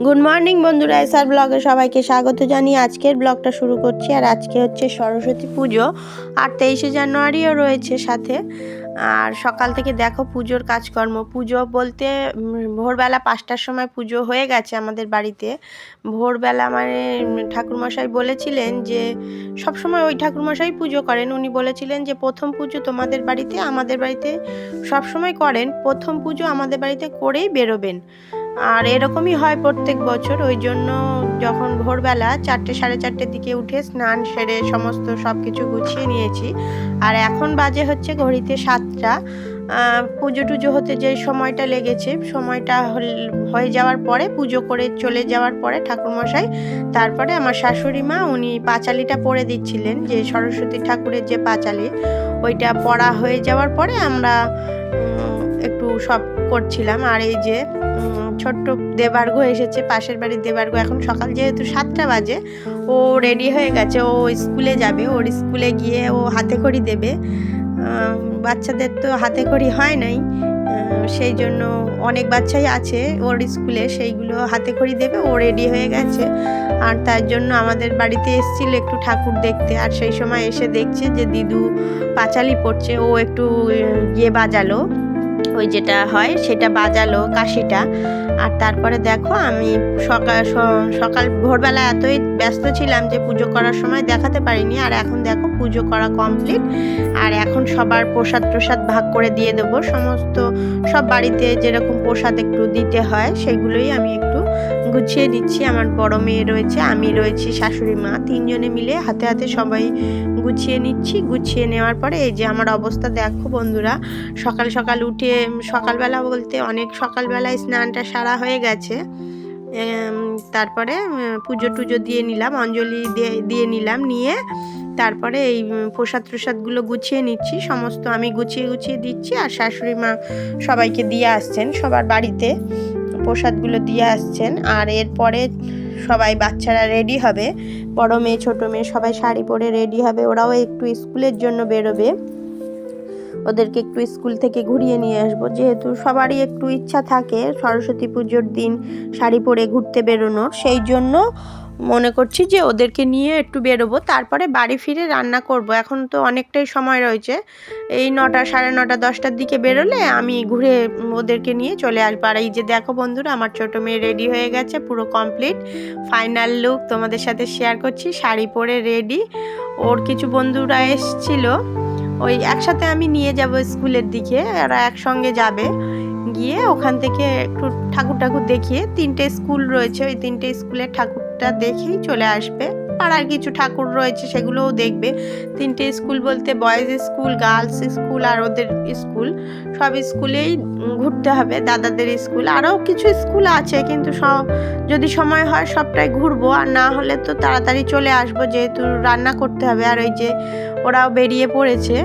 Good morning বন্ধুরা, SR ব্লগে সবাইকে স্বাগত জানিয়ে আজকের ব্লগটা শুরু করছি। আর আজকে হচ্ছে সরস্বতী পুজো, আর 23শে জানুয়ারিও রয়েছে সাথে। আর সকাল থেকে দেখো পুজোর কাজকর্ম। পুজো বলতে ভোরবেলা 5টার সময় পুজো হয়ে গেছে আমাদের বাড়িতে। ভোরবেলা মানে ঠাকুরমশাই বলেছিলেন যে সবসময় ওই ঠাকুরমশাই পুজো করেন। উনি বলেছিলেন যে প্রথম পুজো তোমাদের বাড়িতে, আমাদের বাড়িতে সবসময় করেন, প্রথম পুজো আমাদের বাড়িতে করেই বেরোবেন। আর এরকমই হয় প্রত্যেক বছর। ওই জন্য যখন ভোরবেলা 4টে সাড়ে 4টের দিকে উঠে স্নান সেরে সমস্ত সব কিছু গুছিয়ে নিয়েছি। আর এখন বাজে হচ্ছে ঘড়িতে 7টা। পুজো টুজো হতে যে সময়টা লেগেছে, সময়টা হয়ে যাওয়ার পরে, পুজো করে চলে যাওয়ার পরে ঠাকুরমশাই, তারপরে আমার শাশুড়ি মা উনি পাঁচালিটা পড়ে দিচ্ছিলেন, যে সরস্বতী ঠাকুরের যে পাঁচালি, ওইটা পড়া হয়ে যাওয়ার পরে আমরা একটু সব করছিলাম। আর এই যে ছোট্ট দেবার্ঘ এসেছে, পাশের বাড়ির দেবার্ঘ। এখন সকাল যেহেতু 7টা বাজে, ও রেডি হয়ে গেছে, ও স্কুলে যাবে। ওর স্কুলে গিয়ে ও হাতে খড়ি দেবে। বাচ্চাদের তো হাতে খড়ি হয় নাই, সেই জন্য অনেক বাচ্চাই আছে ওর স্কুলে, সেইগুলো হাতে খড়ি দেবে। ও রেডি হয়ে গেছে, আর তার জন্য আমাদের বাড়িতে এসেছিল একটু ঠাকুর দেখতে। আর সেই সময় এসে দেখছে যে দিদু পাঁচালি পড়ছে, ও একটু গিয়ে বাজালো, ওই যেটা হয় সেটা বাজালো, কাশিটা। আর তারপরে দেখো আমি সকাল ভোরবেলা এতই ব্যস্ত ছিলাম যে পুজো করার সময় দেখাতে পারিনি। আর এখন দেখো পুজো করা কমপ্লিট। আর এখন সবার প্রসাদ ভাগ করে দিয়ে দেবো। সমস্ত সব বাড়িতে যেরকম প্রসাদ একটু দিতে হয় সেগুলোই আমি একটু গুছিয়ে দিচ্ছি। আমার বড় মেয়ে রয়েছে, আমি রয়েছি, শাশুড়ি মা, 3জনে মিলে হাতে হাতে সবাই গুছিয়ে নিচ্ছি। গুছিয়ে নেওয়ার পরে এই যে আমার অবস্থা দেখো বন্ধুরা। সকাল সকাল উঠে, সকালবেলা বলতে অনেক সকালবেলায় স্নানটা সারা হয়ে গেছে। তারপরে পুজো টুজো দিয়ে নিলাম, অঞ্জলি দিয়ে নিলাম, নিয়ে তারপরে এই প্রসাদগুলো গুছিয়ে নিচ্ছি। সমস্ত আমি গুছিয়ে দিচ্ছি, আর শাশুড়ি মা সবাইকে দিয়ে আসছেন, সবার বাড়িতে প্রসাদগুলো দিয়ে আসছেন। আর এরপরে সবাই বাচ্চারা রেডি হবে, বড় মেয়ে ছোট মেয়ে সবাই শাড়ি পরে রেডি হবে। ওরাও একটু স্কুলের জন্য বেরোবে, ওদেরকে একটু স্কুল থেকে ঘুরিয়ে নিয়ে আসবো। যেহেতু সবারই একটু ইচ্ছা থাকে সরস্বতী পুজোর দিন শাড়ি পরে ঘুরতে বেরোনোর, সেই জন্য মনে করছি যে ওদেরকে নিয়ে একটু বেরোবো। তারপরে বাড়ি ফিরে রান্না করব। এখন তো অনেকটাই সময় রয়েছে, এই 9টা সাড়ে 9টা 10টার দিকে বেরোলে আমি ঘুরে ওদেরকে নিয়ে চলে আসবো। আর এই যে দেখো বন্ধুরা, আমার ছোট মেয়ে রেডি হয়ে গেছে, পুরো কমপ্লিট ফাইনাল লুক তোমাদের সাথে শেয়ার করছি। শাড়ি পরে রেডি। ওর কিছু বন্ধুরা এসছিল, ওই একসাথে আমি নিয়ে যাব স্কুলের দিকে, ওরা একসঙ্গে যাবে। গিয়ে ওখান থেকে একটু ঠাকুর দেখিয়ে, 3টে স্কুল রয়েছে, ওই 3টে স্কুলের ঠাকুরটা দেখেই চলে আসবে। পাড়ার কিছু ঠাকুর রয়েছে সেগুলোও দেখবে। 3টে স্কুল বলতে বয়েজ স্কুল, গার্লস স্কুল আর ওদের স্কুল, সব স্কুলেই ঘুরতে হবে, দাদাদের স্কুল, আরও কিছু স্কুল আছে, কিন্তু যদি সময় হয় সবটাই ঘুরবো। আর না হলে তো তাড়াতাড়ি চলে আসবো, যেহেতু রান্না করতে হবে। আর ওই যে ওরাও বেরিয়ে পড়েছে,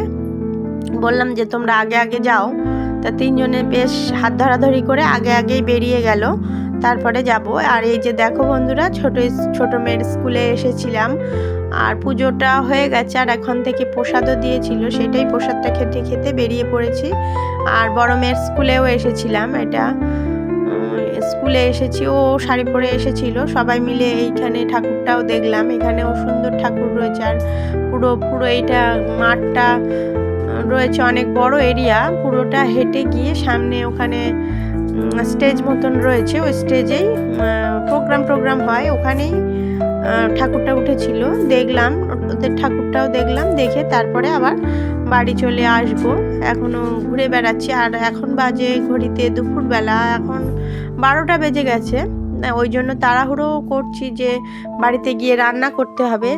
বললাম যে তোমরা আগে যাও। তা 3জনে বেশ হাত ধরাধরি করে আগেই বেরিয়ে গেল, তারপরে যাব। আর এই যে দেখো বন্ধুরা, ছোট মেয়ের স্কুলে এসেছিলাম, আর পুজোটা হয়ে গেছে। আর এখন থেকে প্রসাদও দিয়েছিল, সেটাই প্রসাদটা খেতে বেরিয়ে পড়েছি। আর বড় মেয়ের স্কুলেও এসেছিলাম, এটা স্কুলে এসেছি, ও শাড়ি পরে এসেছিল। সবাই মিলে এইখানে ঠাকুরটাও দেখলাম, এখানেও সুন্দর ঠাকুর রয়েছে। আর পুরো এইটা মাঠটা রয়েছে, অনেক বড় এরিয়া, পুরোটা হেঁটে গিয়ে সামনে ওখানে স্টেজ মতন রয়েছে, ওই স্টেজেই প্রোগ্রাম হয়, ওখানেই ঠাকুরটা উঠেছিল। দেখলাম ওদের ঠাকুরটাও দেখলাম, দেখে তারপরে আবার বাড়ি চলে আসবো। এখনও ঘুরে বেড়াচ্ছি। আর এখন বাজে ঘড়িতে দুপুরবেলা, এখন 12টা বেজে গেছে। ওই জন্য তাড়াহুড়ো করছি যে বাড়িতে গিয়ে রান্না করতে হবে।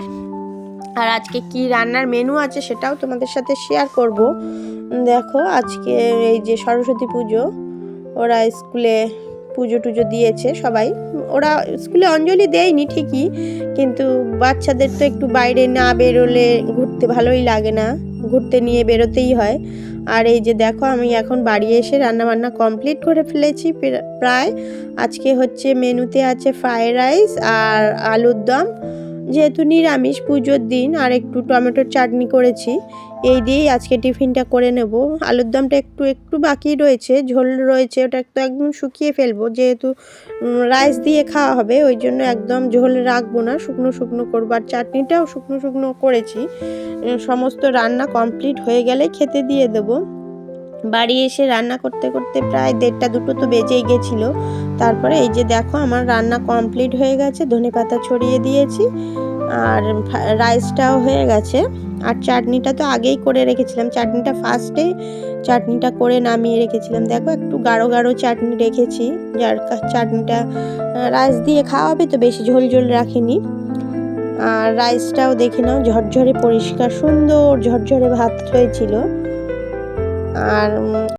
আর আজকে কি রান্নার মেনু আছে সেটাও তোমাদের সাথে শেয়ার করব। দেখো আজকে এই যে সরস্বতী পুজো, ওরা স্কুলে পুজো টুজো দিয়েছে সবাই। ওরা স্কুলে অঞ্জলি দেয়নি ঠিকই, কিন্তু বাচ্চাদের তো একটু বাইরে না বেরোলে ঘুরতে ভালোই লাগে না, ঘুরতে নিয়ে বেরোতেই হয়। আর এই যে দেখো আমি এখন বাড়ি এসে রান্নাবান্না কমপ্লিট করে ফেলেছি প্রায়। আজকে হচ্ছে মেনুতে আছে ফ্রাইড রাইস আর আলুর দম, যেহেতু নিরামিষ পুজোর দিন, আর একটু টমেটোর চাটনি করেছি। এই দিয়েই আজকে টিফিনটা করে নেব। আলুর দমটা একটু একটু বাকি রয়েছে, ঝোল রয়েছে, ওটা একটু একদম শুকিয়ে ফেলবো, যেহেতু রাইস দিয়ে খাওয়া হবে ওই জন্য একদম ঝোল রাখবো না, শুকনো শুকনো করবো। আর চাটনিটাও শুকনো শুকনো করেছি। সমস্ত রান্না কমপ্লিট হয়ে গেলে খেতে দিয়ে দেবো। বাড়ি এসে রান্না করতে করতে প্রায় 1:30 2টো তো বেজেই গেছিলো। তারপরে এই যে দেখো আমার রান্না কমপ্লিট হয়ে গেছে, ধনেপাতা ছড়িয়ে দিয়েছি আর রাইসটাও হয়ে গেছে। আর চাটনিটা তো আগেই করে রেখেছিলাম, চাটনিটা ফার্স্টেই চাটনিটা করে নামিয়ে রেখেছিলাম। দেখো একটু গাঢ় গাঢ় চাটনি রেখেছি, যার চাটনিটা রাইস দিয়ে খাওয়া হবে তো বেশি ঝোল ঝোল রাখিনি। আর রাইসটাও দেখে নাও ঝরঝরে পরিষ্কার সুন্দর ঝরঝরে ভাত হয়েছিল। আর